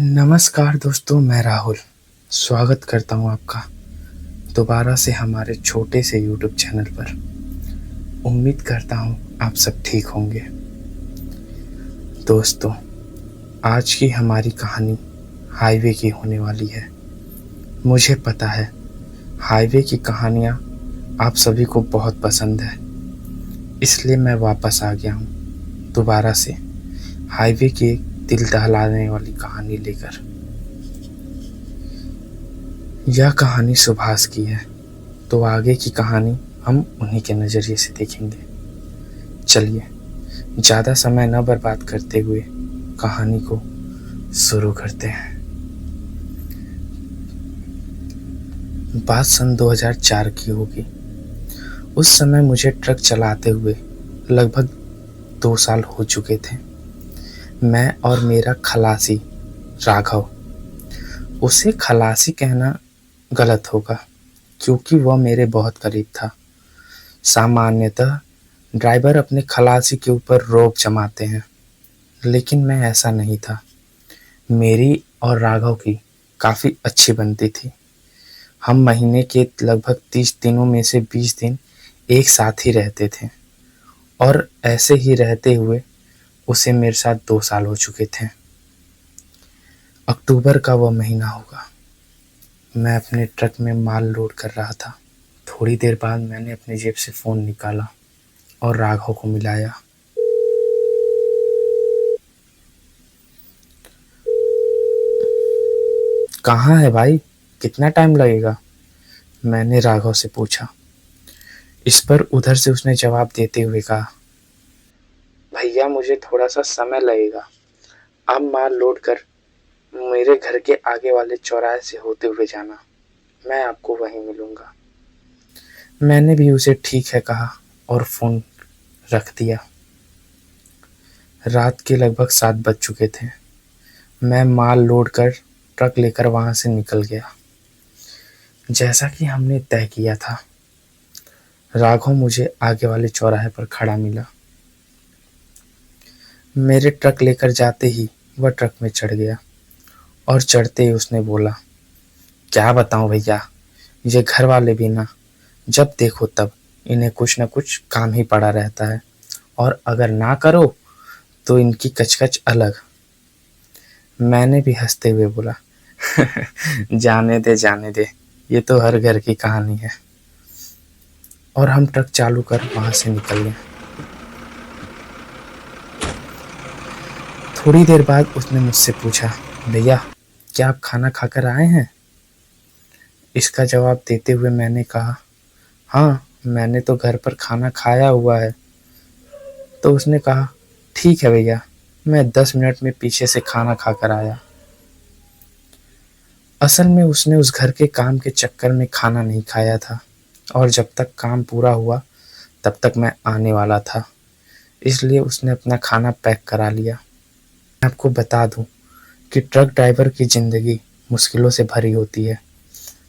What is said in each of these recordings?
नमस्कार दोस्तों, मैं राहुल स्वागत करता हूँ आपका दोबारा से हमारे छोटे से यूट्यूब चैनल पर। उम्मीद करता हूँ आप सब ठीक होंगे। दोस्तों, आज की हमारी कहानी हाईवे की होने वाली है। मुझे पता है हाईवे की कहानियाँ आप सभी को बहुत पसंद है, इसलिए मैं वापस आ गया हूँ दोबारा से हाईवे की एक दिल दहलाने वाली कहानी लेकर। यह कहानी सुभाष की है, तो आगे की कहानी हम उन्हीं के नज़रिए से देखेंगे। चलिए ज़्यादा समय न बर्बाद करते हुए कहानी को शुरू करते हैं। बात सन 2004 की होगी। उस समय मुझे ट्रक चलाते हुए लगभग 2 साल हो चुके थे। मैं और मेरा खलासी राघव, उसे खलासी कहना गलत होगा क्योंकि वह मेरे बहुत करीब था। सामान्यतः ड्राइवर अपने खलासी के ऊपर रोब जमाते हैं, लेकिन मैं ऐसा नहीं था। मेरी और राघव की काफ़ी अच्छी बनती थी। हम महीने के लगभग 30 दिनों में से 20 दिन एक साथ ही रहते थे और ऐसे ही रहते हुए उसे मेरे साथ 2 साल हो चुके थे। अक्टूबर का वह महीना होगा। मैं अपने ट्रक में माल लोड कर रहा था। थोड़ी देर बाद मैंने अपनी जेब से फ़ोन निकाला और राघव को मिलाया। कहाँ है भाई, कितना टाइम लगेगा? मैंने राघव से पूछा। इस पर उधर से उसने जवाब देते हुए कहा, भैया मुझे थोड़ा सा समय लगेगा। आप माल लोड कर मेरे घर के आगे वाले चौराहे से होते हुए जाना, मैं आपको वहीं मिलूंगा। मैंने भी उसे ठीक है कहा और फ़ोन रख दिया। रात के लगभग 7 बज चुके थे। मैं माल लोड कर ट्रक लेकर वहां से निकल गया। जैसा कि हमने तय किया था, राघव मुझे आगे वाले चौराहे पर खड़ा मिला। मेरे ट्रक लेकर जाते ही वह ट्रक में चढ़ गया और चढ़ते ही उसने बोला, क्या बताऊं भैया, ये घर वाले भी ना, जब देखो तब इन्हें कुछ न कुछ काम ही पड़ा रहता है और अगर ना करो तो इनकी कचकच अलग। मैंने भी हंसते हुए बोला, जाने दे, ये तो हर घर की कहानी है। और हम ट्रक चालू कर वहां से निकल गए। थोड़ी देर बाद उसने मुझसे पूछा, भैया क्या आप खाना खाकर आए हैं? इसका जवाब देते हुए मैंने कहा, हाँ मैंने तो घर पर खाना खाया हुआ है। तो उसने कहा, ठीक है भैया, मैं 10 मिनट में पीछे से खाना खाकर आया। असल में उसने उस घर के काम के चक्कर में खाना नहीं खाया था और जब तक काम पूरा हुआ तब तक मैं आने वाला था, इसलिए उसने अपना खाना पैक करा लिया। मैं आपको बता दूं कि ट्रक ड्राइवर की ज़िंदगी मुश्किलों से भरी होती है।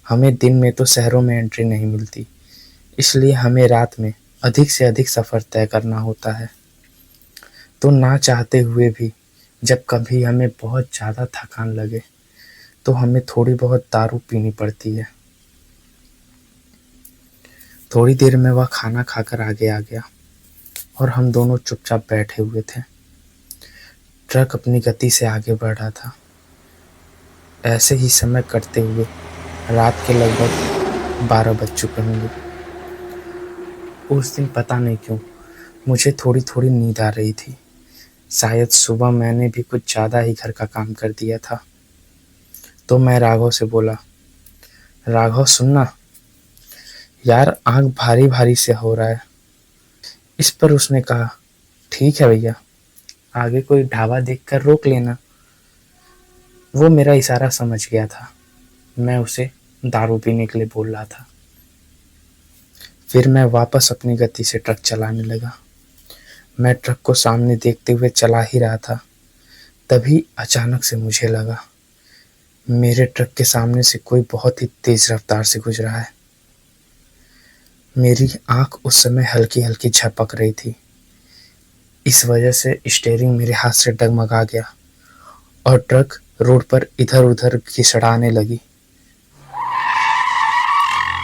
हमें दिन में तो शहरों में एंट्री नहीं मिलती, इसलिए हमें रात में अधिक से अधिक सफ़र तय करना होता है। तो ना चाहते हुए भी जब कभी हमें बहुत ज़्यादा थकान लगे तो हमें थोड़ी बहुत दारू पीनी पड़ती है। थोड़ी देर में वह खाना खाकर आगे आ गया और हम दोनों चुपचाप बैठे हुए थे। ट्रक अपनी गति से आगे बढ़ रहा था। ऐसे ही समय कटते हुए रात के लगभग 12 बज चुके होंगे। उस दिन पता नहीं क्यों मुझे थोड़ी थोड़ी नींद आ रही थी। शायद सुबह मैंने भी कुछ ज़्यादा ही घर का काम कर दिया था। तो मैं राघव से बोला, राघव सुनना यार, आँख भारी भारी से हो रहा है। इस पर उसने कहा, ठीक है भैया, आगे कोई ढाबा देखकर रोक लेना। वो मेरा इशारा समझ गया था। मैं उसे दारू पीने के लिए बोल रहा था। फिर मैं वापस अपनी गति से ट्रक चलाने लगा। मैं ट्रक को सामने देखते हुए चला ही रहा था, तभी अचानक से मुझे लगा मेरे ट्रक के सामने से कोई बहुत ही तेज रफ्तार से गुजरा है। मेरी आंख उस समय हल्की हल्की झपक रही थी। इस वजह से स्टीयरिंग मेरे हाथ से डगमगा गया और ट्रक रोड पर इधर उधर घिसड़ाने लगी।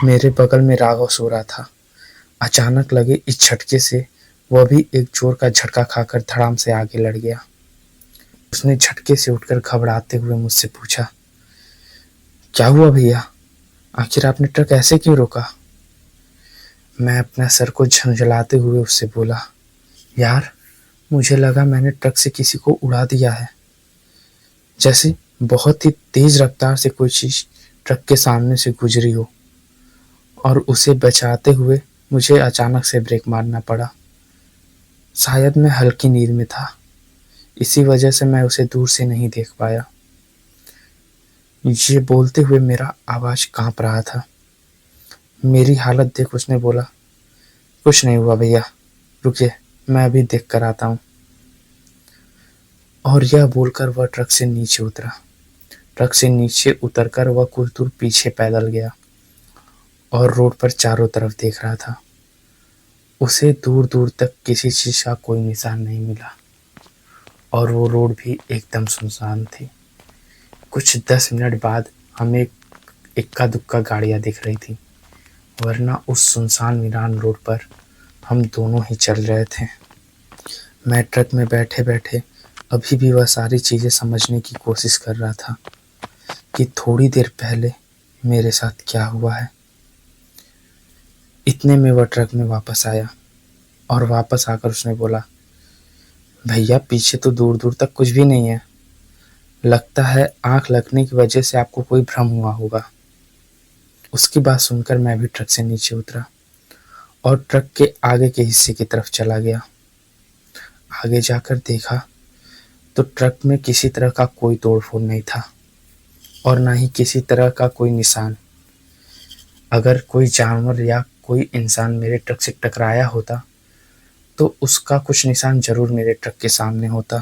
मेरे बगल में राघव सो रहा था। अचानक लगे इस झटके से वह भी एक जोर का झटका खाकर धड़ाम से आगे लड़ गया। उसने झटके से उठकर घबराते हुए मुझसे पूछा, क्या हुआ भैया? आखिर आपने ट्रक ऐसे क्यों रोका? मैं अपना सर को झंझलाते हुए उससे बोला, यार मुझे लगा मैंने ट्रक से किसी को उड़ा दिया है। जैसे बहुत ही तेज रफ्तार से कोई चीज ट्रक के सामने से गुजरी हो और उसे बचाते हुए मुझे अचानक से ब्रेक मारना पड़ा। शायद मैं हल्की नींद में था, इसी वजह से मैं उसे दूर से नहीं देख पाया। ये बोलते हुए मेरा आवाज कांप रहा था। मेरी हालत देख उसने बोला, कुछ नहीं हुआ भैया, रुकिए मैं अभी देख कर आता हूँ। और यह बोलकर वह ट्रक से नीचे उतरा। ट्रक से नीचे उतरकर वह कुछ दूर पीछे पैदल गया और रोड पर चारों तरफ देख रहा था। उसे दूर दूर तक किसी चीज का कोई निशान नहीं मिला और वो रोड भी एकदम सुनसान थी। कुछ 10 मिनट बाद हमें इक्का दुक्का गाड़ियां दिख रही थी, वरना उस सुनसान वीरान रोड पर हम दोनों ही चल रहे थे। मैं ट्रक में बैठे बैठे अभी भी वह सारी चीजें समझने की कोशिश कर रहा था कि थोड़ी देर पहले मेरे साथ क्या हुआ है। इतने में वह ट्रक में वापस आया और वापस आकर उसने बोला, भैया पीछे तो दूर दूर तक कुछ भी नहीं है, लगता है आंख लगने की वजह से आपको कोई भ्रम हुआ होगा। उसकी बात सुनकर मैं भी ट्रक से नीचे उतरा और ट्रक के आगे के हिस्से की तरफ चला गया। आगे जाकर देखा तो ट्रक में किसी तरह का कोई तोड़फोड़ नहीं था और ना ही किसी तरह का कोई निशान। अगर कोई जानवर या कोई इंसान मेरे ट्रक से टकराया होता तो उसका कुछ निशान जरूर मेरे ट्रक के सामने होता।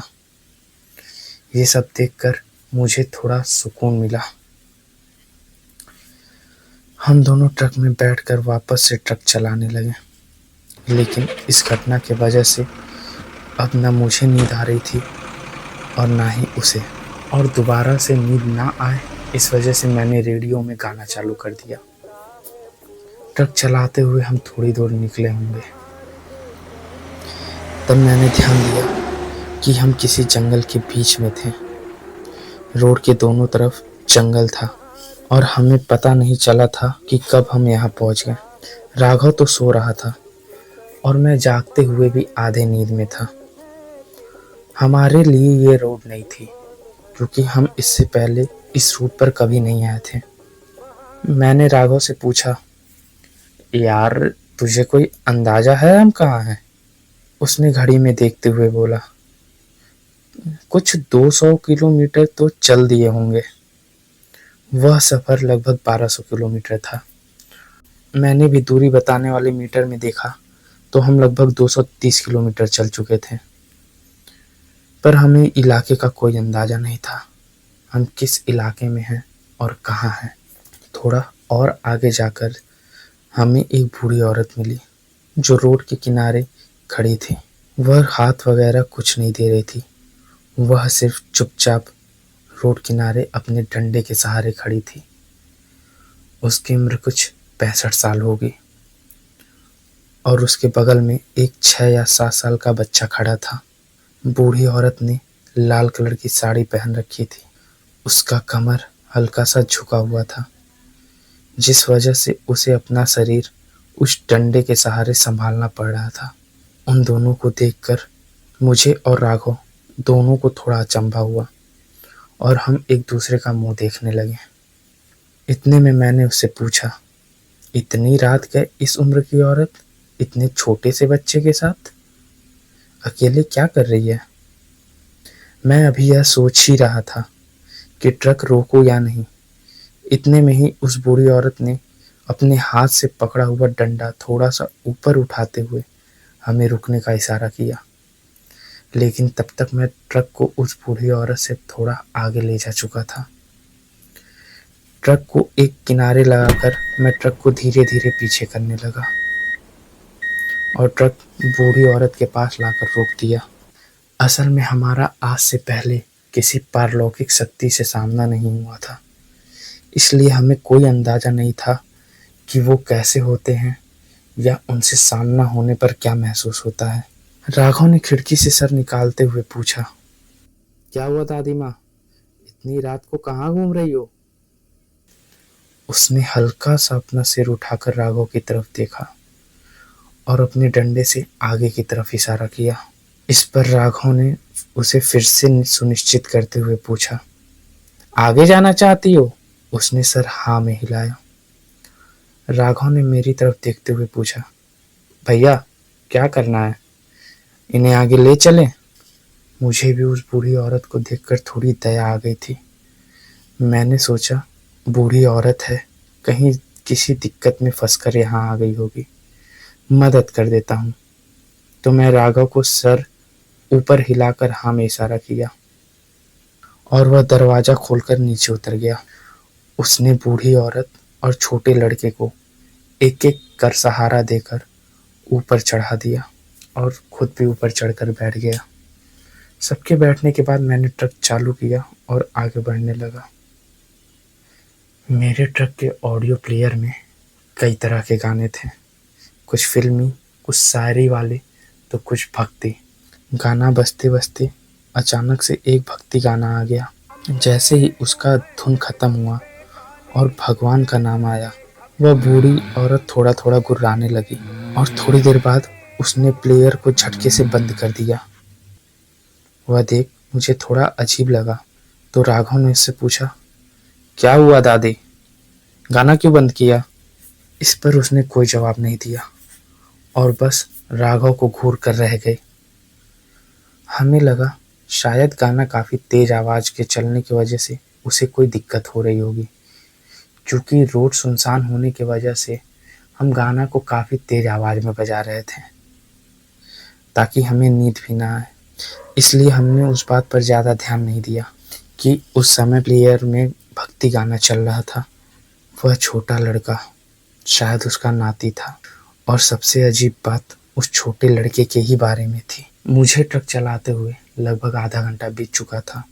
ये सब देखकर मुझे थोड़ा सुकून मिला। हम दोनों ट्रक में बैठकर वापस से ट्रक चलाने लगे, लेकिन इस घटना की वजह से अब न मुझे नींद आ रही थी और ना ही उसे, और दोबारा से नींद ना आए इस वजह से मैंने रेडियो में गाना चालू कर दिया। ट्रक चलाते हुए हम थोड़ी दूर निकले होंगे, तब मैंने ध्यान दिया कि हम किसी जंगल के बीच में थे। रोड के दोनों तरफ जंगल था और हमें पता नहीं चला था कि कब हम यहाँ पहुँच गए। राघव तो सो रहा था और मैं जागते हुए भी आधे नींद में था। हमारे लिए ये रोड नहीं थी, क्योंकि हम इससे पहले इस रूट पर कभी नहीं आए थे। मैंने राघव से पूछा, यार तुझे कोई अंदाजा है हम कहाँ हैं? उसने घड़ी में देखते हुए बोला, कुछ 200 किलोमीटर तो चल दिए होंगे। वह सफर लगभग 1200 किलोमीटर था। मैंने भी दूरी बताने वाले मीटर में देखा तो हम लगभग 230 किलोमीटर चल चुके थे, पर हमें इलाके का कोई अंदाजा नहीं था, हम किस इलाके में हैं और कहाँ हैं। थोड़ा और आगे जाकर हमें एक बूढ़ी औरत मिली जो रोड के किनारे खड़ी थी। वह हाथ वगैरह कुछ नहीं दे रही थी, वह सिर्फ चुपचाप रोड किनारे अपने डंडे के सहारे खड़ी थी। उसकी उम्र कुछ 65 साल होगी और उसके बगल में एक 6 या 7 साल का बच्चा खड़ा था। बूढ़ी औरत ने लाल कलर की साड़ी पहन रखी थी। उसका कमर हल्का सा झुका हुआ था, जिस वजह से उसे अपना शरीर उस डंडे के सहारे संभालना पड़ रहा था। उन दोनों को देखकर मुझे और राघव दोनों को थोड़ा अचंभा हुआ और हम एक दूसरे का मुंह देखने लगे। इतने में मैंने उससे पूछा, इतनी रात गए इस उम्र की औरत इतने छोटे से बच्चे के साथ अकेले क्या कर रही है? मैं अभी यह सोच ही रहा था कि ट्रक रोको या नहीं। इतने में ही उस बूढ़ी औरत ने अपने हाथ से पकड़ा हुआ डंडा थोड़ा सा ऊपर उठाते हुए हमें रुकने का इशारा किया, लेकिन तब तक मैं ट्रक को उस बूढ़ी औरत से थोड़ा आगे ले जा चुका था। ट्रक को एक किनारे लगाकर मैं ट्रक को धीरे धीरे पीछे करने लगा और ट्रक बूढ़ी औरत के पास लाकर रोक दिया। असल में हमारा आज से पहले किसी पारलौकिक शक्ति से सामना नहीं हुआ था, इसलिए हमें कोई अंदाजा नहीं था कि वो कैसे होते हैं या उनसे सामना होने पर क्या महसूस होता है। राघव ने खिड़की से सर निकालते हुए पूछा, क्या हुआ दादी माँ, इतनी रात को कहाँ घूम रही हो? उसने हल्का सा अपना सिर उठाकर राघव की तरफ देखा और अपने डंडे से आगे की तरफ इशारा किया। इस पर राघव ने उसे फिर से सुनिश्चित करते हुए पूछा, आगे जाना चाहती हो? उसने सर हाँ में हिलाया। राघव ने मेरी तरफ देखते हुए पूछा, भैया क्या करना है, इन्हें आगे ले चलें? मुझे भी उस बूढ़ी औरत को देखकर थोड़ी दया आ गई थी। मैंने सोचा, बूढ़ी औरत है, कहीं किसी दिक्कत में फंसकर यहाँ आ गई होगी, मदद कर देता हूँ। तो मैं राघव को सर ऊपर हिलाकर हाँ में इशारा किया और वह दरवाजा खोलकर नीचे उतर गया। उसने बूढ़ी औरत और छोटे लड़के को एक एक कर सहारा देकर ऊपर चढ़ा दिया और खुद भी ऊपर चढ़कर बैठ गया। सबके बैठने के बाद मैंने ट्रक चालू किया और आगे बढ़ने लगा। मेरे ट्रक के ऑडियो प्लेयर में कई तरह के गाने थे, कुछ फिल्मी, कुछ शायरी वाले, तो कुछ भक्ति। गाना बजते बजते अचानक से एक भक्ति गाना आ गया। जैसे ही उसका धुन खत्म हुआ और भगवान का नाम आया, वह बूढ़ी औरत थोड़ा थोड़ा गुर्राने लगी और थोड़ी देर बाद उसने प्लेयर को झटके से बंद कर दिया। वह देख मुझे थोड़ा अजीब लगा, तो राघव ने उससे पूछा, क्या हुआ दादी, गाना क्यों बंद किया? इस पर उसने कोई जवाब नहीं दिया और बस राघव को घूर कर रह गई। हमें लगा शायद गाना काफ़ी तेज आवाज़ के चलने की वजह से उसे कोई दिक्कत हो रही होगी। क्योंकि रोड सुनसान होने की वजह से हम गाना को काफ़ी तेज आवाज़ में बजा रहे थे ताकि हमें नींद भी ना आए। इसलिए हमने उस बात पर ज़्यादा ध्यान नहीं दिया कि उस समय प्लेयर में भक्ति गाना चल रहा था। वह छोटा लड़का शायद उसका नाती था और सबसे अजीब बात उस छोटे लड़के के ही बारे में थी। मुझे ट्रक चलाते हुए लगभग आधा घंटा बीत चुका था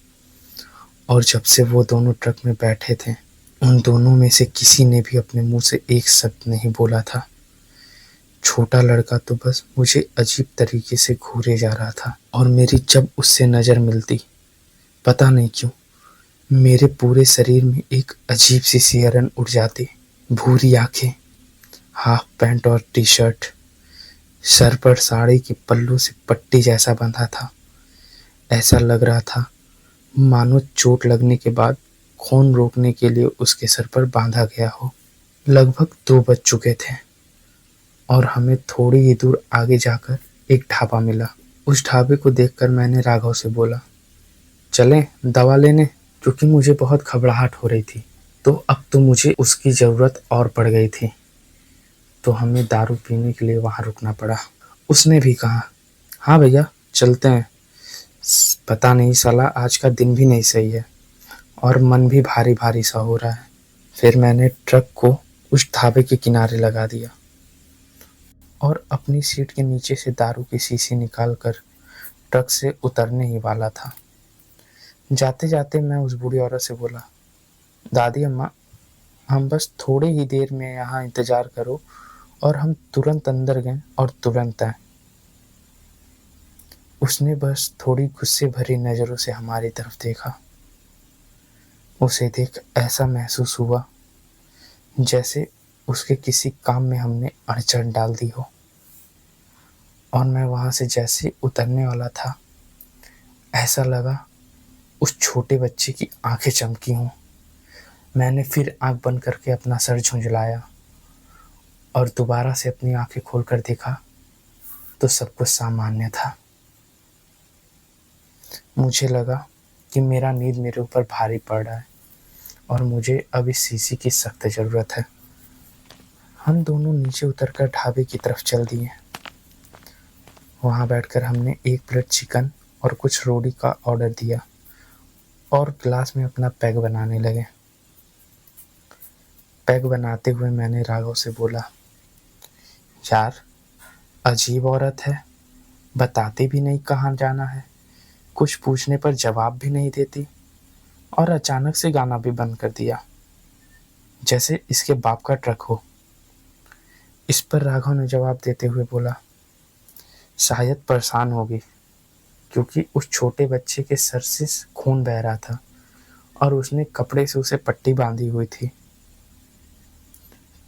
और जब से वो दोनों ट्रक में बैठे थे, उन दोनों में से किसी ने भी अपने मुंह से एक शब्द नहीं बोला था। छोटा लड़का तो बस मुझे अजीब तरीके से घूरे जा रहा था और मेरी जब उससे नज़र मिलती, पता नहीं क्यों मेरे पूरे शरीर में एक अजीब सी सिहरन उड़ जाती। भूरी आंखें, हाफ पैंट और टी शर्ट, सर पर साड़ी की पल्लू से पट्टी जैसा बंधा था। ऐसा लग रहा था मानो चोट लगने के बाद खून रोकने के लिए उसके सर पर बांधा गया हो। लगभग 2 बज चुके थे और हमें थोड़ी ही दूर आगे जाकर एक ढाबा मिला। उस ढाबे को देखकर मैंने राघव से बोला, चलें दवा लेने, क्योंकि मुझे बहुत घबराहट हो रही थी। तो अब तो मुझे उसकी ज़रूरत और पड़ गई थी, तो हमें दारू पीने के लिए वहाँ रुकना पड़ा। उसने भी कहा, हाँ भैया चलते हैं, पता नहीं साला आज का दिन भी नहीं सही है और मन भी भारी भारी सा हो रहा है। फिर मैंने ट्रक को उस ढाबे के किनारे लगा दिया और अपनी सीट के नीचे से दारू की शीशी निकालकर ट्रक से उतरने ही वाला था। जाते जाते मैं उस बूढ़ी औरत से बोला, दादी अम्मा, हम बस थोड़े ही देर में यहाँ इंतज़ार करो और हम तुरंत अंदर गए और तुरंत आए। उसने बस थोड़ी गुस्से भरी नज़रों से हमारी तरफ देखा। उसे देख ऐसा महसूस हुआ जैसे उसके किसी काम में हमने अड़चन डाल दी हो। और मैं वहाँ से जैसे उतरने वाला था, ऐसा लगा उस छोटे बच्चे की आंखें चमकी हों। मैंने फिर आंख बंद करके अपना सर झुंझलाया और दोबारा से अपनी आंखें खोलकर देखा तो सब कुछ सामान्य था। मुझे लगा कि मेरा नींद मेरे ऊपर भारी पड़ रहा है और मुझे अब इस शीशी की सख्त ज़रूरत है। हम दोनों नीचे उतरकर ढाबे की तरफ चल दिए। वहाँ बैठकर हमने 1 प्लेट चिकन और कुछ रोटी का ऑर्डर दिया और ग्लास में अपना पैग बनाने लगे। पैग बनाते हुए मैंने राघव से बोला, यार अजीब औरत है, बताती भी नहीं कहाँ जाना है, कुछ पूछने पर जवाब भी नहीं देती और अचानक से गाना भी बंद कर दिया, जैसे इसके बाप का ट्रक हो। इस पर राघव ने जवाब देते हुए बोला, शायद परेशान होगी, क्योंकि उस छोटे बच्चे के सर से खून बह रहा था और उसने कपड़े से उसे पट्टी बांधी हुई थी।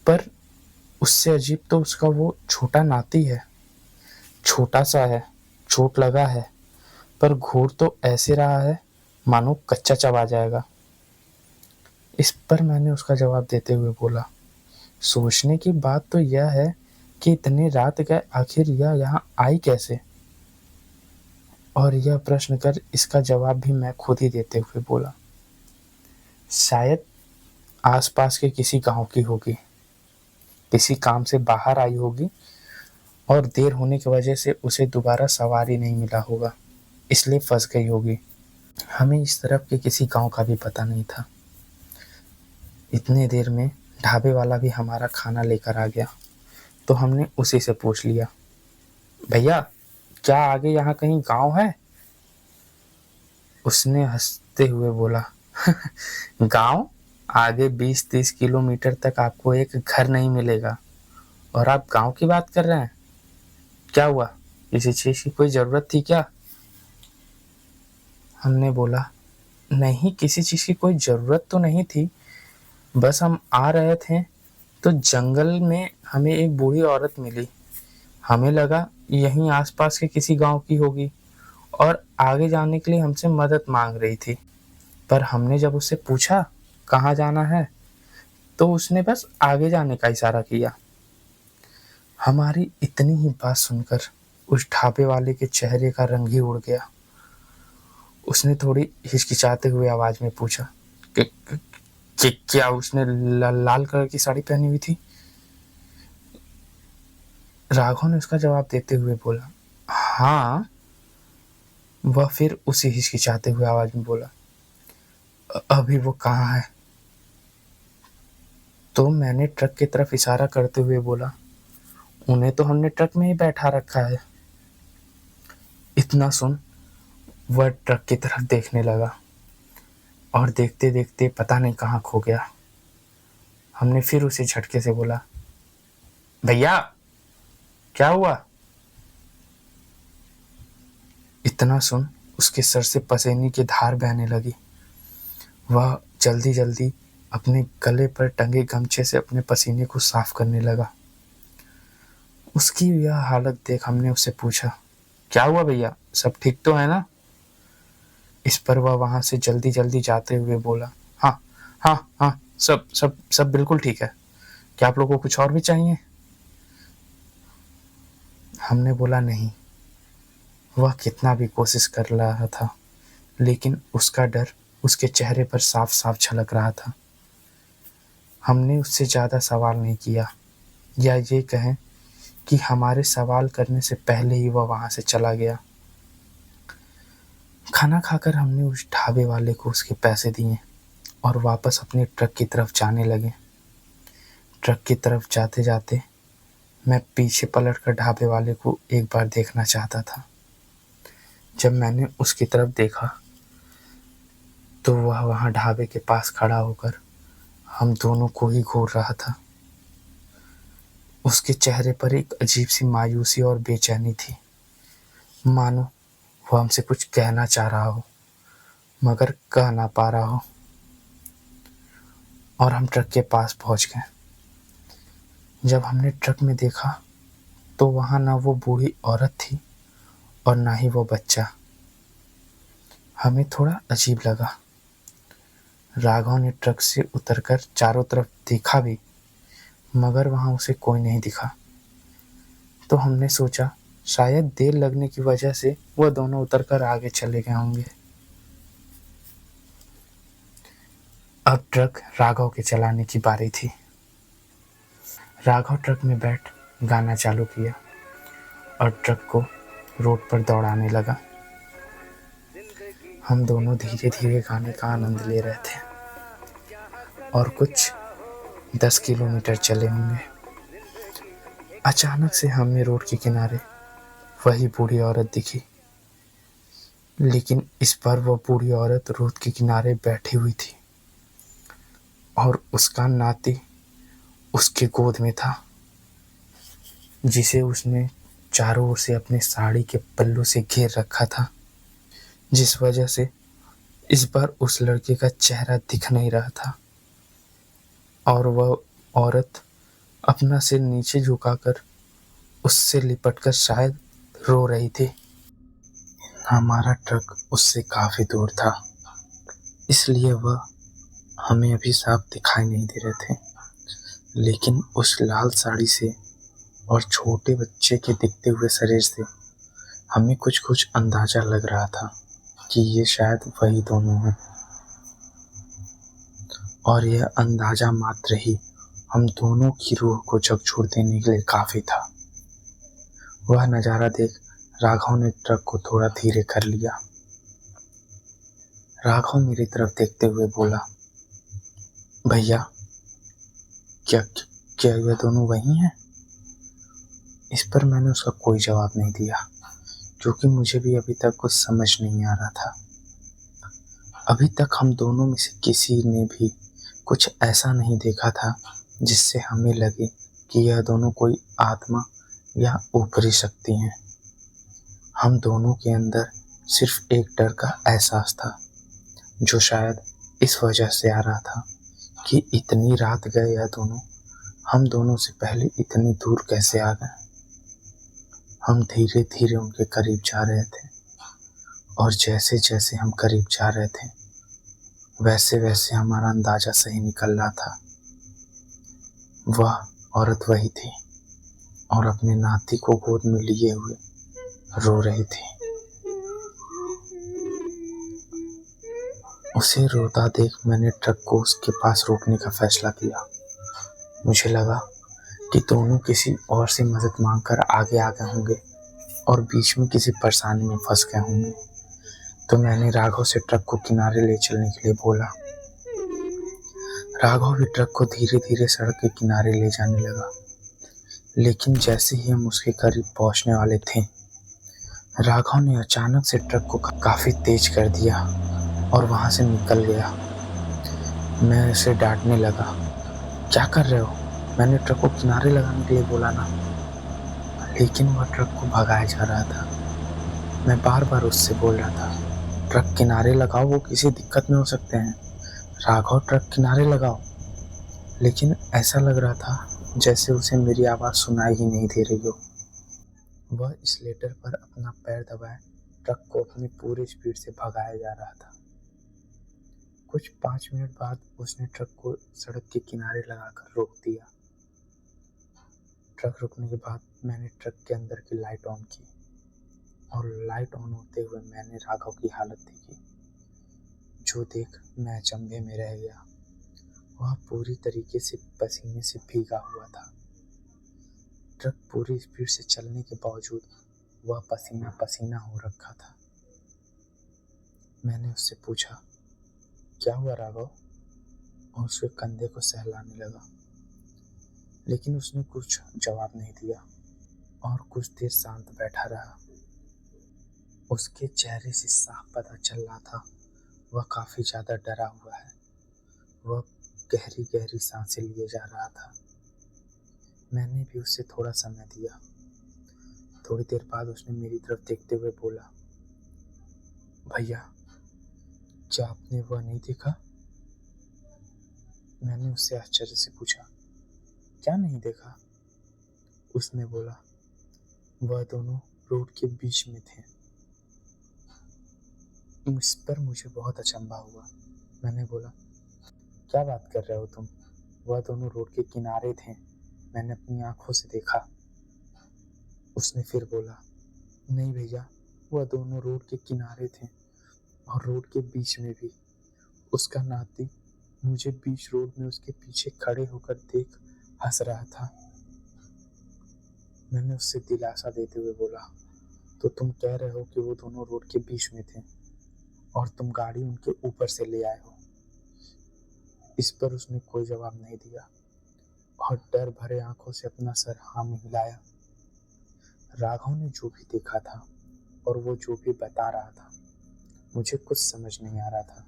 पर उससे अजीब तो उसका वो छोटा नाती है। छोटा सा है, चोट लगा है, पर घूर तो ऐसे रहा है मानो कच्चा चबा जाएगा। इस पर मैंने उसका जवाब देते हुए बोला, सोचने की बात तो यह है कि इतनी रात गए आखिर यह यहाँ आई कैसे। और यह प्रश्न कर इसका जवाब भी मैं खुद ही देते हुए बोला, शायद आसपास के किसी गांव की होगी, किसी काम से बाहर आई होगी और देर होने की वजह से उसे दोबारा सवारी नहीं मिला होगा, इसलिए फंस गई होगी। हमें इस तरफ के किसी गांव का भी पता नहीं था। इतने देर में ढाबे वाला भी हमारा खाना लेकर आ गया, तो हमने उसी से पूछ लिया, भैया क्या आगे यहाँ कहीं गांव है? उसने हंसते हुए बोला, गांव? आगे 20-30 किलोमीटर तक आपको एक घर नहीं मिलेगा और आप गांव की बात कर रहे हैं? क्या हुआ, किसी चीज की कोई जरूरत थी क्या? हमने बोला, नहीं किसी चीज की कोई जरूरत तो नहीं थी, बस हम आ रहे थे तो जंगल में हमें एक बूढ़ी औरत मिली। हमें लगा यहीं आसपास के किसी गांव की होगी और आगे जाने के लिए हमसे मदद मांग रही थी। पर हमने जब उससे पूछा कहाँ जाना है, तो उसने बस आगे जाने का इशारा किया। हमारी इतनी ही बात सुनकर उस ढाबे वाले के चेहरे का रंग ही उड़ गया। उसने थोड़ी हिचकिचाते हुए आवाज में पूछा, क्या उसने लाल कलर की साड़ी पहनी हुई थी? राघव ने उसका जवाब देते हुए बोला, हाँ। वह फिर उसी हिचकिचाते हुए आवाज में बोला, अभी वो कहाँ है? तो मैंने ट्रक की तरफ इशारा करते हुए बोला, उन्हें तो हमने ट्रक में ही बैठा रखा है। इतना सुन वह ट्रक की तरफ देखने लगा और देखते देखते पता नहीं कहाँ खो गया। हमने फिर उसे झटके से बोला, भैया क्या हुआ? इतना सुन उसके सर से पसीने की धार बहने लगी। वह जल्दी जल्दी अपने गले पर टंगे गमछे से अपने पसीने को साफ करने लगा। उसकी यह हालत देख हमने उससे पूछा, क्या हुआ भैया, सब ठीक तो है ना? इस पर वह वहां से जल्दी जल्दी जाते हुए बोला, हाँ हाँ हाँ, सब सब सब बिल्कुल ठीक है। क्या आप लोगों को कुछ और भी चाहिए? हमने बोला, नहीं। वह कितना भी कोशिश कर रहा था, लेकिन उसका डर उसके चेहरे पर साफ साफ झलक रहा था। हमने उससे ज़्यादा सवाल नहीं किया, या ये कहें कि हमारे सवाल करने से पहले ही वह वहाँ से चला गया। खाना खाकर हमने उस ढाबे वाले को उसके पैसे दिए और वापस अपने ट्रक की तरफ जाने लगे। ट्रक की तरफ जाते जाते मैं पीछे पलट कर ढाबे वाले को एक बार देखना चाहता था। जब मैंने उसकी तरफ देखा तो वह वहाँ ढाबे के पास खड़ा होकर हम दोनों को ही घूर रहा था। उसके चेहरे पर एक अजीब सी मायूसी और बेचैनी थी, मानो वह हमसे कुछ कहना चाह रहा हो मगर कह ना पा रहा हो। और हम ट्रक के पास पहुंच गए। जब हमने ट्रक में देखा तो वहां ना वो बूढ़ी औरत थी और ना ही वो बच्चा। हमें थोड़ा अजीब लगा। राघव ने ट्रक से उतरकर चारों तरफ देखा भी, मगर वहां उसे कोई नहीं दिखा। तो हमने सोचा शायद देर लगने की वजह से वह दोनों उतरकर आगे चले गए होंगे। अब ट्रक राघव के चलाने की बारी थी। राघव ट्रक में बैठ गाना चालू किया और ट्रक को रोड पर दौड़ाने लगा। हम दोनों धीरे धीरे गाने का आनंद ले रहे थे और कुछ 10 किलोमीटर चले होंगे। अचानक से हमें रोड के किनारे वही बूढ़ी औरत दिखी। लेकिन इस बार वह बूढ़ी औरत रोड के किनारे बैठी हुई थी और उसका नाती उसके गोद में था, जिसे उसने चारों ओर से अपने साड़ी के पल्लू से घेर रखा था, जिस वजह से इस बार उस लड़के का चेहरा दिख नहीं रहा था और वह औरत अपना सिर नीचे झुकाकर उससे लिपटकर शायद रो रही थी। हमारा ट्रक उससे काफी दूर था, इसलिए वह हमें अभी साफ दिखाई नहीं दे रहे थे, लेकिन उस लाल साड़ी से और छोटे बच्चे के दिखते हुए शरीर से हमें कुछ कुछ अंदाजा लग रहा था कि ये शायद वही दोनों हैं। और यह अंदाजा मात्र ही हम दोनों की रूह को झकझोर देने के लिए काफी था। वह नजारा देख राघव ने ट्रक को थोड़ा धीरे कर लिया। राघव मेरी तरफ देखते हुए बोला, भैया, क्या क्या ये दोनों वही हैं? इस पर मैंने उसका कोई जवाब नहीं दिया, क्योंकि मुझे भी अभी तक कुछ समझ नहीं आ रहा था। अभी तक हम दोनों में से किसी ने भी कुछ ऐसा नहीं देखा था जिससे हमें लगे कि यह दोनों कोई आत्मा या ऊपरी शक्ति हैं। हम दोनों के अंदर सिर्फ एक डर का एहसास था, जो शायद इस वजह से आ रहा था कि इतनी रात गए यह दोनों हम दोनों से पहले इतनी दूर कैसे आ गए। हम धीरे धीरे उनके करीब जा रहे थे और जैसे जैसे हम करीब जा रहे थे वैसे वैसे हमारा अंदाजा सही निकल रहा था। वह औरत वही थी और अपने नाती को गोद में लिए हुए रो रही थी। उसे रोता देख मैंने ट्रक को उसके पास रोकने का फैसला किया। मुझे लगा कि दोनों किसी और से मदद मांगकर आगे आ गए होंगे और बीच में किसी परेशानी में फंस गए होंगे, तो मैंने राघव से ट्रक को किनारे ले चलने के लिए बोला। राघव भी ट्रक को धीरे धीरे सड़क के किनारे ले जाने लगा, लेकिन जैसे ही हम उसके करीब पहुंचने वाले थे, राघव ने अचानक से ट्रक को काफी तेज कर दिया और वहां से निकल गया। मैं उसे डांटने लगा, क्या कर रहे हो? मैंने ट्रक को किनारे लगाने के लिए बोला ना। लेकिन वह ट्रक को भगाया जा रहा था। मैं बार बार उससे बोल रहा था, ट्रक किनारे लगाओ, वो किसी दिक्कत में हो सकते हैं। राघव, ट्रक किनारे लगाओ। लेकिन ऐसा लग रहा था जैसे उसे मेरी आवाज़ सुनाई ही नहीं दे रही हो। वह स्लेटर पर अपना पैर दबाए ट्रक को अपनी पूरी स्पीड से भगाया जा रहा था। कुछ 5 मिनट बाद उसने ट्रक को सड़क के किनारे लगाकर रोक दिया। ट्रक रुकने के बाद मैंने ट्रक के अंदर की लाइट ऑन की और लाइट ऑन होते हुए मैंने राघव की हालत देखी, जो देख मैं अचंभे में रह गया। वह पूरी तरीके से पसीने से भीगा हुआ था। ट्रक पूरी स्पीड से चलने के बावजूद वह पसीना पसीना हो रखा था। मैंने उससे पूछा, क्या हुआ राघव? और उसके कंधे को सहलाने लगा, लेकिन उसने कुछ जवाब नहीं दिया और कुछ देर शांत बैठा रहा। उसके चेहरे से साफ पता चल रहा था वह काफी ज्यादा डरा हुआ है। वह गहरी गहरी सांसें लिए जा रहा था। मैंने भी उसे थोड़ा समय दिया। थोड़ी देर बाद उसने मेरी तरफ देखते हुए बोला, भैया, क्या आपने वह नहीं देखा? मैंने उससे आश्चर्य से पूछा, क्या नहीं देखा? उसने बोला, वह दोनों रोड के बीच में थे। इस पर मुझे बहुत अचंभा हुआ। मैंने बोला, क्या बात कर रहे हो तुम? वह दोनों रोड के किनारे थे, मैंने अपनी आंखों से देखा। उसने फिर बोला, नहीं भैया, वह दोनों रोड के किनारे थे और रोड के बीच में भी। उसका नाती मुझे बीच रोड में उसके पीछे खड़े होकर देख हंस रहा था। मैंने उससे दिलासा देते हुए बोला, तो तुम कह रहे हो कि वो दोनों रोड के बीच में थे और तुम गाड़ी उनके ऊपर से ले आए हो? इस पर उसने कोई जवाब नहीं दिया और डर भरे आंखों से अपना सर हाँ में हिलाया। राघव ने जो भी देखा था और वो जो भी बता रहा था, मुझे कुछ समझ नहीं आ रहा था,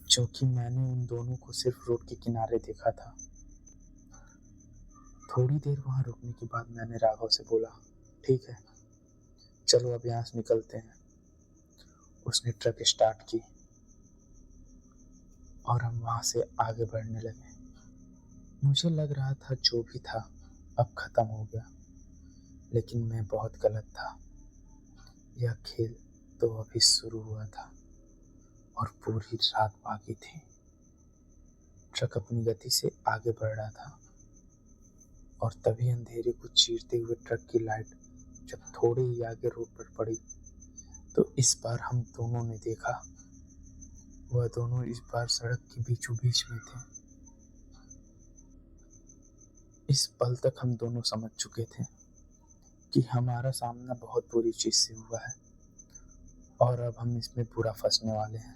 क्योंकि मैंने उन दोनों को सिर्फ रोड के किनारे देखा था। थोड़ी देर वहां रुकने के बाद मैंने राघव से बोला, ठीक है, चलो अब यहाँ से निकलते हैं। उसने ट्रक स्टार्ट की और हम वहां से आगे बढ़ने लगे। मुझे लग रहा था जो भी था अब खत्म हो गया, लेकिन मैं बहुत गलत था। यह खेल तो अभी शुरू हुआ था और पूरी रात बाकी थी। ट्रक अपनी गति से आगे बढ़ रहा था और तभी अंधेरे को चीरते हुए ट्रक की लाइट जब थोड़ी ही आगे रोड पर पड़ी, तो इस बार हम दोनों ने देखा, वह दोनों इस बार सड़क के बीचों बीच में थे। इस पल तक हम दोनों समझ चुके थे कि हमारा सामना बहुत बुरी चीज से हुआ है और अब हम इसमें पूरा फंसने वाले हैं।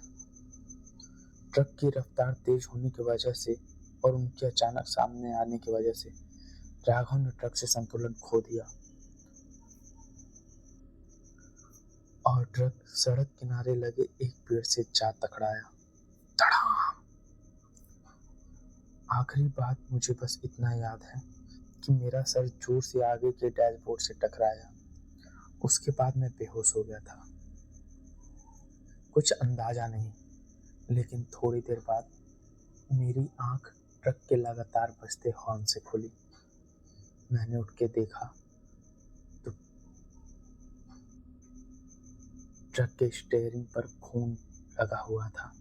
ट्रक की रफ्तार तेज होने की वजह से और उनके अचानक सामने आने की वजह से राघव ने ट्रक से संतुलन खो दिया और ट्रक सड़क किनारे लगे एक पेड़ से जा टकराया। धड़ाम! आखिरी बात मुझे बस इतना याद है कि मेरा सर जोर से आगे के डैशबोर्ड से टकराया। उसके बाद मैं बेहोश हो गया था। कुछ अंदाजा नहीं, लेकिन थोड़ी देर बाद मेरी आंख ट्रक के लगातार बजते हॉर्न से खुली। मैंने उठ के देखा तो ट्रक के स्टीयरिंग पर खून लगा हुआ था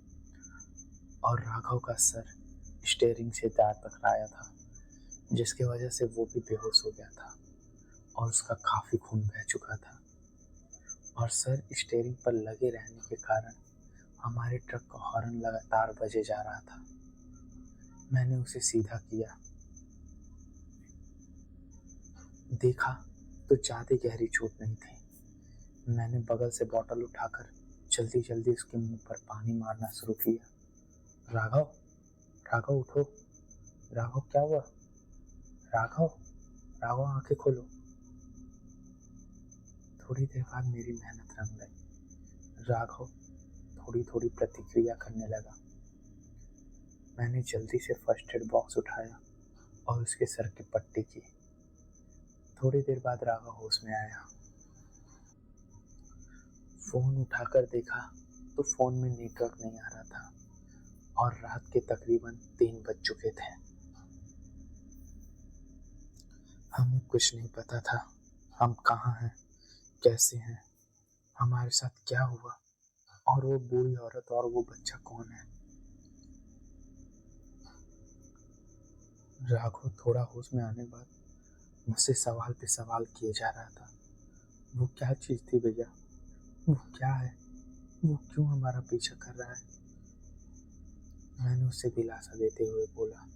और राघव का सर स्टीयरिंग से जा टकराया था, जिसकी वजह से वो भी बेहोश हो गया था और उसका काफी खून बह चुका था। और सर स्टीयरिंग पर लगे रहने के कारण हमारे ट्रक का हॉर्न लगातार बजे जा रहा था। मैंने उसे सीधा किया, देखा तो ज्यादा गहरी चोट नहीं थी। मैंने बगल से बोतल उठाकर जल्दी जल्दी उसके मुंह पर पानी मारना शुरू किया। राघव, राघव उठो, राघव क्या हुआ, राघव, राघव आंखें खोलो। थोड़ी देर बाद मेरी मेहनत रंग गई। राघव थोड़ी थोड़ी प्रतिक्रिया करने लगा। मैंने जल्दी से फर्स्ट एड बॉक्स उठाया और उसके सर की पट्टी की। थोड़ी देर बाद राघव होश में आया। फोन उठाकर देखा तो फोन में नेटवर्क नहीं आ रहा था और रात के तकरीबन 3 बज चुके थे। हमें कुछ नहीं पता था हम कहाँ हैं, कैसे हैं, हमारे साथ क्या हुआ और वो बूढ़ी औरत और वो बच्चा कौन है। राघव थोड़ा होश में आने बाद मुझसे सवाल पे सवाल किए जा रहा था। वो क्या चीज थी भैया, वो क्या है, वो क्यों हमारा पीछा कर रहा है। मैंने उसे दिलासा देते हुए बोला,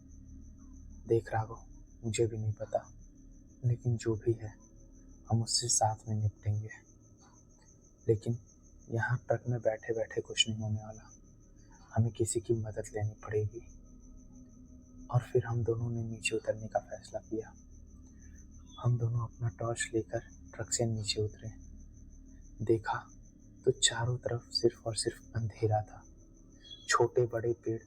देख राघव, मुझे भी नहीं पता, लेकिन जो भी है हम उससे साथ में निपटेंगे। लेकिन यहाँ ट्रक में बैठे बैठे कुछ नहीं होने वाला, हमें किसी की मदद लेनी पड़ेगी। और फिर हम दोनों ने नीचे उतरने का फैसला किया। हम दोनों अपना टॉर्च लेकर ट्रक से नीचे उतरे। देखा तो चारों तरफ सिर्फ और सिर्फ अंधेरा था। छोटे बड़े पेड़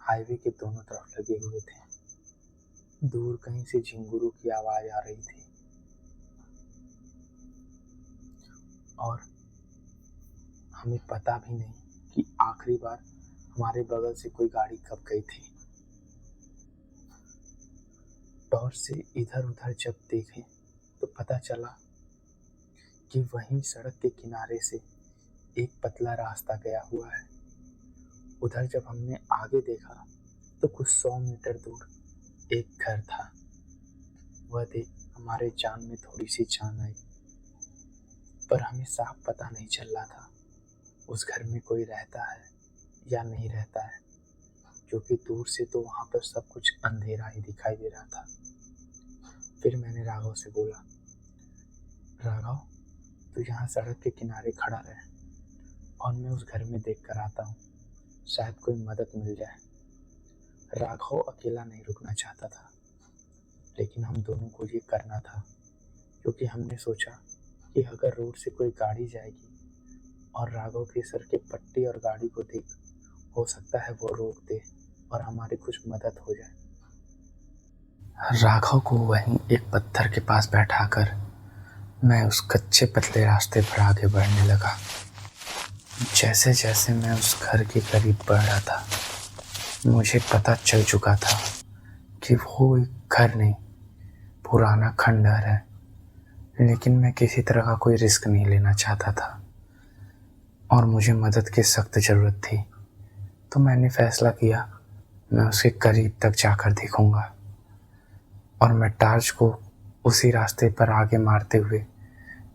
हाईवे के दोनों तरफ लगे हुए थे। दूर कहीं से झिंगुरों की आवाज आ रही थी और हमें पता भी नहीं कि आखिरी बार हमारे बगल से कोई गाड़ी कब गई थी। टॉर्च से इधर उधर जब देखे तो पता चला कि वहीं सड़क के किनारे से एक पतला रास्ता गया हुआ है। उधर जब हमने आगे देखा तो कुछ 100 मीटर दूर एक घर था। वह देख हमारे जान में थोड़ी सी जान आई, पर हमें साफ पता नहीं चल रहा था उस घर में कोई रहता है या नहीं रहता है, क्योंकि दूर से तो वहां पर सब कुछ अंधेरा ही दिखाई दे रहा था। फिर मैंने राघव से बोला, राघव तू यहाँ सड़क के किनारे खड़ा रहे और मैं उस घर में देख कर आता हूँ, शायद कोई मदद मिल जाए। राघव अकेला नहीं रुकना चाहता था, लेकिन हम दोनों को ये करना था, क्योंकि हमने सोचा कि अगर रोड से कोई गाड़ी जाएगी और राघव के सर की पट्टी और गाड़ी को देख हो सकता है वो रोक दे और हमारी कुछ मदद हो जाए। राघव को वहीं एक पत्थर के पास बैठाकर मैं उस कच्चे पतले रास्ते पर आगे बढ़ने लगा। जैसे जैसे मैं उस घर के करीब बढ़ रहा था, मुझे पता चल चुका था कि वो एक घर नहीं, पुराना खंडहर है। लेकिन मैं किसी तरह का कोई रिस्क नहीं लेना चाहता था और मुझे मदद की सख्त ज़रूरत थी। तो मैंने फैसला किया मैं उसके करीब तक जाकर देखूंगा और मैं टार्च को उसी रास्ते पर आगे मारते हुए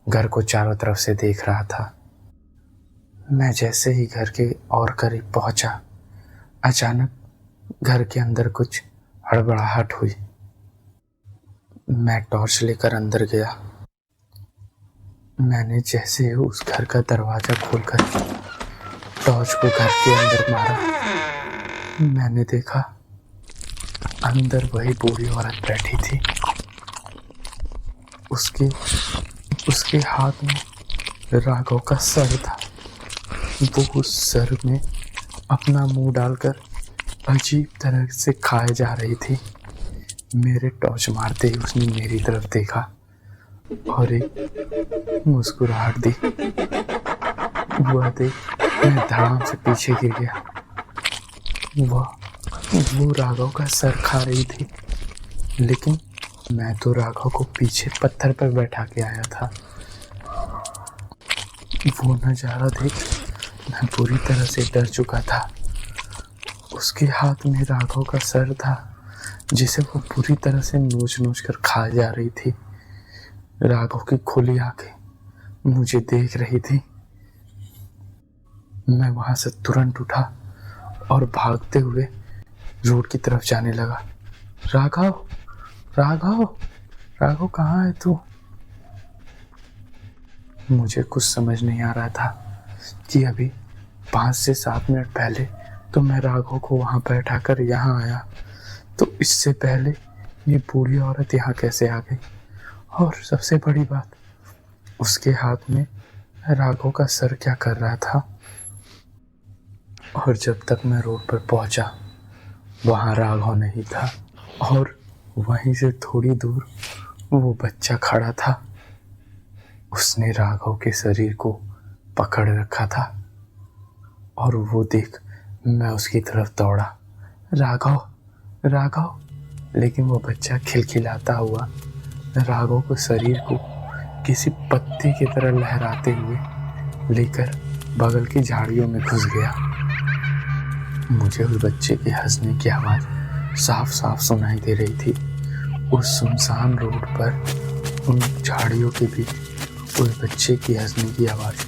घर को चारों तरफ से देख रहा था। मैं जैसे ही घर के और करीब पहुंचा, अचानक घर के अंदर कुछ हड़बड़ाहट हुई। मैं टॉर्च लेकर अंदर गया। मैंने जैसे ही उस घर का दरवाज़ा खोलकर टॉर्च को घर के अंदर मारा, मैंने देखा अंदर वही बूढ़ी औरत बैठी थी। उसके उसके हाथ में राघव का सर था। वो उस सर में अपना मुंह डालकर अजीब तरह से खाए जा रही थी। मेरे टॉर्च मारते ही उसने मेरी तरफ देखा और एक मुस्कुराहट दी। वह देख मैं धड़ाम से पीछे गिर गया। वो राघव का सर खा रही थी, लेकिन मैं तो राघव को पीछे पत्थर पर बैठा के आया था। वो नजारा देख मैं पूरी तरह से डर चुका था। उसके हाथ में राघव का सर था जिसे वो पूरी तरह से नोच नोच कर खा जा रही थी। राघव की खुली आंखें मुझे देख रही थी। मैं वहां से तुरंत उठा और भागते हुए रोड की तरफ जाने लगा। राघव, राघव, राघव कहाँ है तू? मुझे कुछ समझ नहीं आ रहा था कि अभी 5 से 7 मिनट पहले तो मैं राघव को वहां बैठा कर यहाँ आया, तो इससे पहले ये बूढ़ी औरत यहाँ कैसे आ गई? और सबसे बड़ी बात, उसके हाथ में राघव का सर क्या कर रहा था? और जब तक मैं रोड पर पहुंचा, वहां राघव नहीं था और वहीं से थोड़ी दूर वो बच्चा खड़ा था। उसने राघव के शरीर को पकड़ रखा था और वो देख मैं उसकी तरफ दौड़ा। राघव, राघव, लेकिन वो बच्चा खिलखिलाता हुआ राघव को शरीर को किसी पत्ते की तरह लहराते हुए लेकर बगल की झाड़ियों में घुस गया। मुझे उस बच्चे के हंसने की आवाज़ साफ साफ सुनाई दे रही थी। उस सुनसान रोड पर उन झाड़ियों के बीच उस बच्चे की हंसने की आवाज़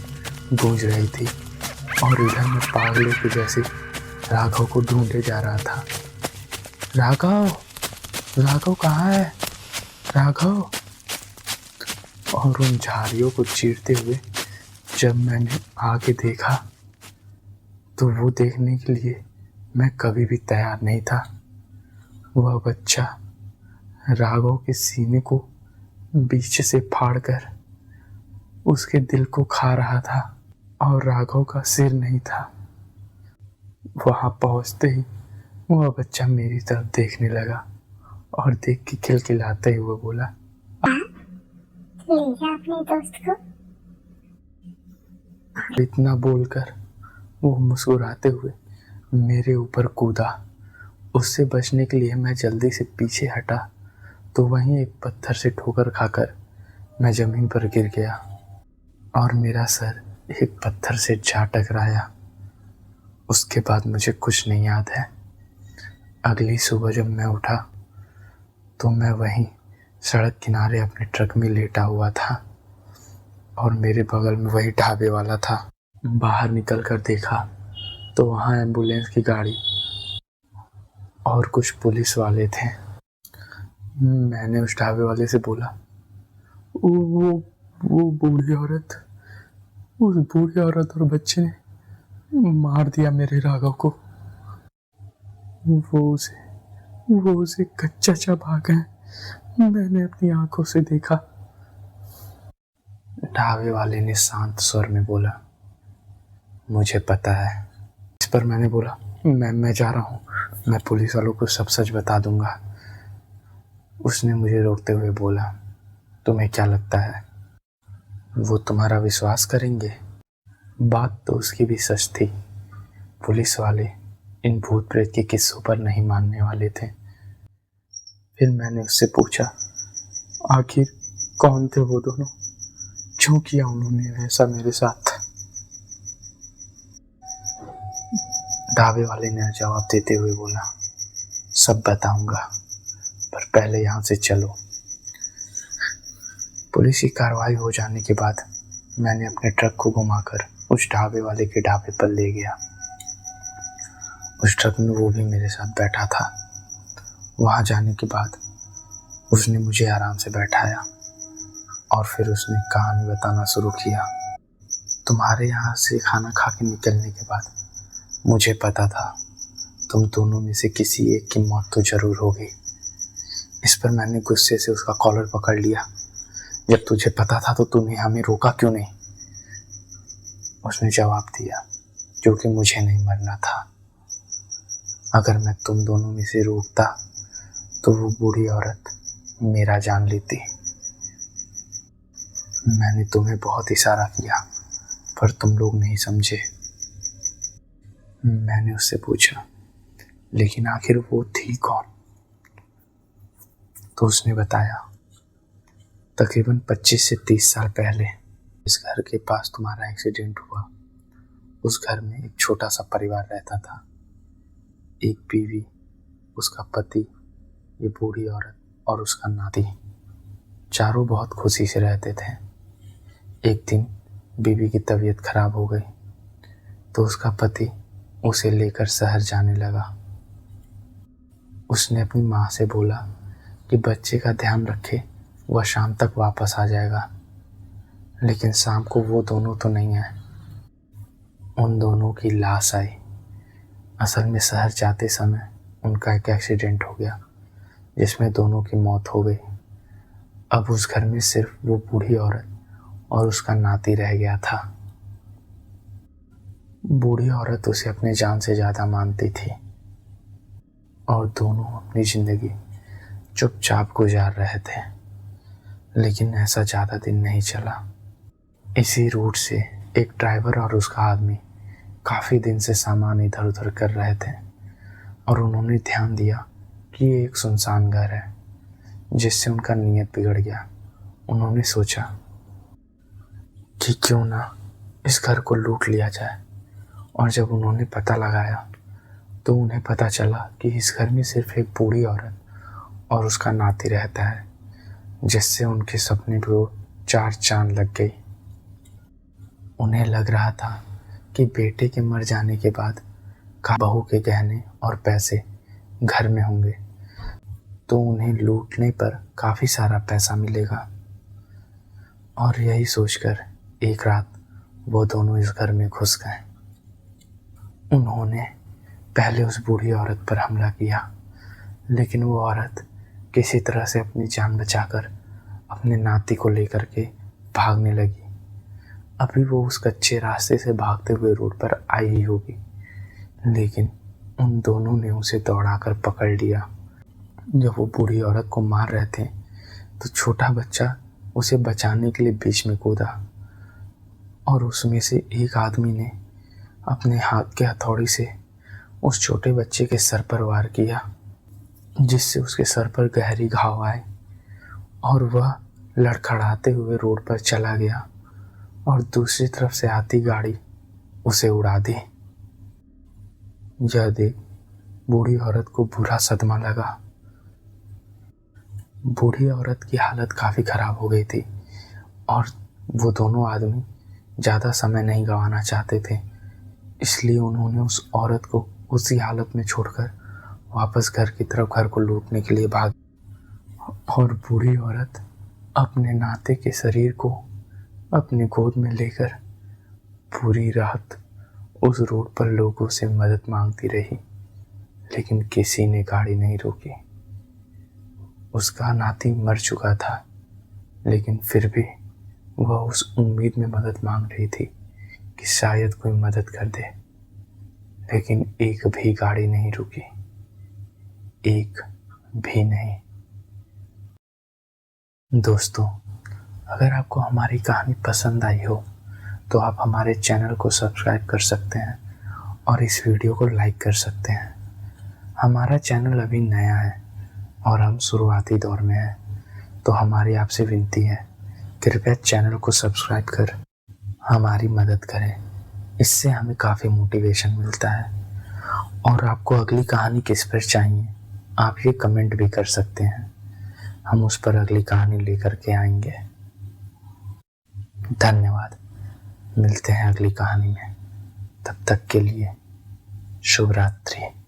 गूंज रही थी और इधर मैं पागलों के जैसे राघव को ढूंढे जा रहा था। राघव, राघव कहाँ है? राघव। और उन झाड़ियों को चीरते हुए जब मैंने आगे देखा तो वो देखने के लिए मैं कभी भी तैयार नहीं था। वह बच्चा राघव के सीने को बीच से फाड़कर उसके दिल को खा रहा था और राघव का सिर नहीं था। वहां पहुंचते ही वह बच्चा मेरी तरफ देखने लगा और देख के खिलखिलाते हुए बोला, अपने दोस्त को। इतना बोलकर वो मुस्कुराते हुए मेरे ऊपर कूदा। उससे बचने के लिए मैं जल्दी से पीछे हटा तो वहीं एक पत्थर से ठोकर खाकर मैं जमीन पर गिर गया और मेरा सर एक पत्थर से जा टकराया। उसके बाद मुझे कुछ नहीं याद है। अगली सुबह जब मैं उठा तो मैं वहीं सड़क किनारे अपने ट्रक में लेटा हुआ था और मेरे बगल में वही ढाबे वाला था। बाहर निकल कर देखा तो वहाँ एम्बुलेंस की गाड़ी और कुछ पुलिस वाले थे। मैंने उस ढाबे वाले से बोला, वो बूढ़ी औरत, उस बूढ़ी औरत और बच्चे ने मार दिया मेरे राघव को। वो उसे कच्चा चबा गए। मैंने अपनी आंखों से देखा। ढाबे वाले ने शांत स्वर में बोला, मुझे पता है। इस पर मैंने बोला, मैं जा रहा हूँ, मैं पुलिस वालों को सब सच बता दूंगा। उसने मुझे रोकते हुए बोला, तुम्हें क्या लगता है वो तुम्हारा विश्वास करेंगे? बात तो उसकी भी सच थी। पुलिस वाले इन भूत प्रेत के किस्सों पर नहीं मानने वाले थे। फिर मैंने उससे पूछा, आखिर कौन थे वो दोनों? क्यों किया उन्होंने ऐसा मेरे साथ? ढाबे वाले ने जवाब देते हुए बोला, सब बताऊंगा, पर पहले यहाँ से चलो। पुलिस की कार्रवाई हो जाने के बाद मैंने अपने ट्रक को घुमाकर उस ढाबे वाले के ढाबे पर ले गया। उस ट्रक में वो भी मेरे साथ बैठा था। वहाँ जाने के बाद उसने मुझे आराम से बैठाया और फिर उसने कहानी बताना शुरू किया। तुम्हारे यहाँ से खाना खा के निकलने के बाद मुझे पता था तुम दोनों में से किसी एक की मौत तो जरूर होगी। इस पर मैंने गुस्से से उसका कॉलर पकड़ लिया। जब तुझे पता था तो तूने हमें रोका क्यों नहीं? उसने जवाब दिया, क्योंकि मुझे नहीं मरना था। अगर मैं तुम दोनों में से रोकता तो वो बूढ़ी औरत मेरा जान लेती। मैंने तुम्हें बहुत इशारा किया पर तुम लोग नहीं समझे। मैंने उससे पूछा, लेकिन आखिर वो थी कौन? तो उसने बताया, तकरीबन 25 से 30 साल पहले इस घर के पास तुम्हारा एक्सीडेंट हुआ। उस घर में एक छोटा सा परिवार रहता था। एक बीवी, उसका पति, ये बूढ़ी औरत और उसका नाती। चारों बहुत खुशी से रहते थे। एक दिन बीवी की तबीयत खराब हो गई तो उसका पति उसे लेकर शहर जाने लगा। उसने अपनी माँ से बोला कि बच्चे का ध्यान रखे, वह शाम तक वापस आ जाएगा। लेकिन शाम को वो दोनों तो नहीं आए। उन दोनों की लाश आई। असल में शहर जाते समय उनका एक एक्सीडेंट हो गया जिसमें दोनों की मौत हो गई। अब उस घर में सिर्फ वो बूढ़ी औरत और उसका नाती रह गया था। बूढ़ी औरत उसे अपने जान से ज़्यादा मानती थी और दोनों अपनी ज़िंदगी चुपचाप गुजार रहे थे। लेकिन ऐसा ज़्यादा दिन नहीं चला। इसी रूट से एक ड्राइवर और उसका आदमी काफ़ी दिन से सामान इधर उधर कर रहे थे और उन्होंने ध्यान दिया कि ये एक सुनसान घर है, जिससे उनका नीयत बिगड़ गया। उन्होंने सोचा कि क्यों ना इस घर को लूट लिया जाए। और जब उन्होंने पता लगाया तो उन्हें पता चला कि इस घर में सिर्फ एक बूढ़ी औरत और उसका नाती रहता है, जिससे उनके सपने को 4 चांद लग गई। उन्हें लग रहा था कि बेटे के मर जाने के बाद बहू के गहने और पैसे घर में होंगे तो उन्हें लूटने पर काफ़ी सारा पैसा मिलेगा। और यही सोचकर एक रात वो दोनों इस घर में घुस गए। उन्होंने पहले उस बूढ़ी औरत पर हमला किया, लेकिन वो औरत किसी तरह से अपनी जान बचाकर अपने नाती को लेकर के भागने लगी। अभी वो उस कच्चे रास्ते से भागते हुए रोड पर आई ही होगी, लेकिन उन दोनों ने उसे दौड़ाकर पकड़ लिया। जब वो बूढ़ी औरत को मार रहे थे तो छोटा बच्चा उसे बचाने के लिए बीच में कूदा और उसमें से एक आदमी ने अपने हाथ के हथौड़ी से उस छोटे बच्चे के सर पर वार किया, जिससे उसके सर पर गहरी घाव आए और वह लड़खड़ाते हुए रोड पर चला गया और दूसरी तरफ से आती गाड़ी उसे उड़ा दी। यह देख बूढ़ी औरत को बुरा सदमा लगा। बूढ़ी औरत की हालत काफ़ी ख़राब हो गई थी और वो दोनों आदमी ज़्यादा समय नहीं गंवाना चाहते थे, इसलिए उन्होंने उस औरत को उसी हालत में छोड़कर वापस घर की तरफ घर को लूटने के लिए भाग। और बूढ़ी औरत अपने नाते के शरीर को अपने गोद में लेकर पूरी रात उस रोड पर लोगों से मदद मांगती रही, लेकिन किसी ने गाड़ी नहीं रोकी। उसका नाती मर चुका था, लेकिन फिर भी वह उस उम्मीद में मदद मांग रही थी कि शायद कोई मदद कर दे, लेकिन एक भी गाड़ी नहीं रुकी, एक भी नहीं। दोस्तों, अगर आपको हमारी कहानी पसंद आई हो तो आप हमारे चैनल को सब्सक्राइब कर सकते हैं और इस वीडियो को लाइक कर सकते हैं। हमारा चैनल अभी नया है और हम शुरुआती दौर में हैं, तो हमारी आपसे विनती है, कृपया चैनल को सब्सक्राइब कर हमारी मदद करें। इससे हमें काफ़ी मोटिवेशन मिलता है। और आपको अगली कहानी किस पर चाहिए, आप ये कमेंट भी कर सकते हैं, हम उस पर अगली कहानी लेकर के आएंगे। धन्यवाद। मिलते हैं अगली कहानी में। तब तक के लिए शुभ रात्रि।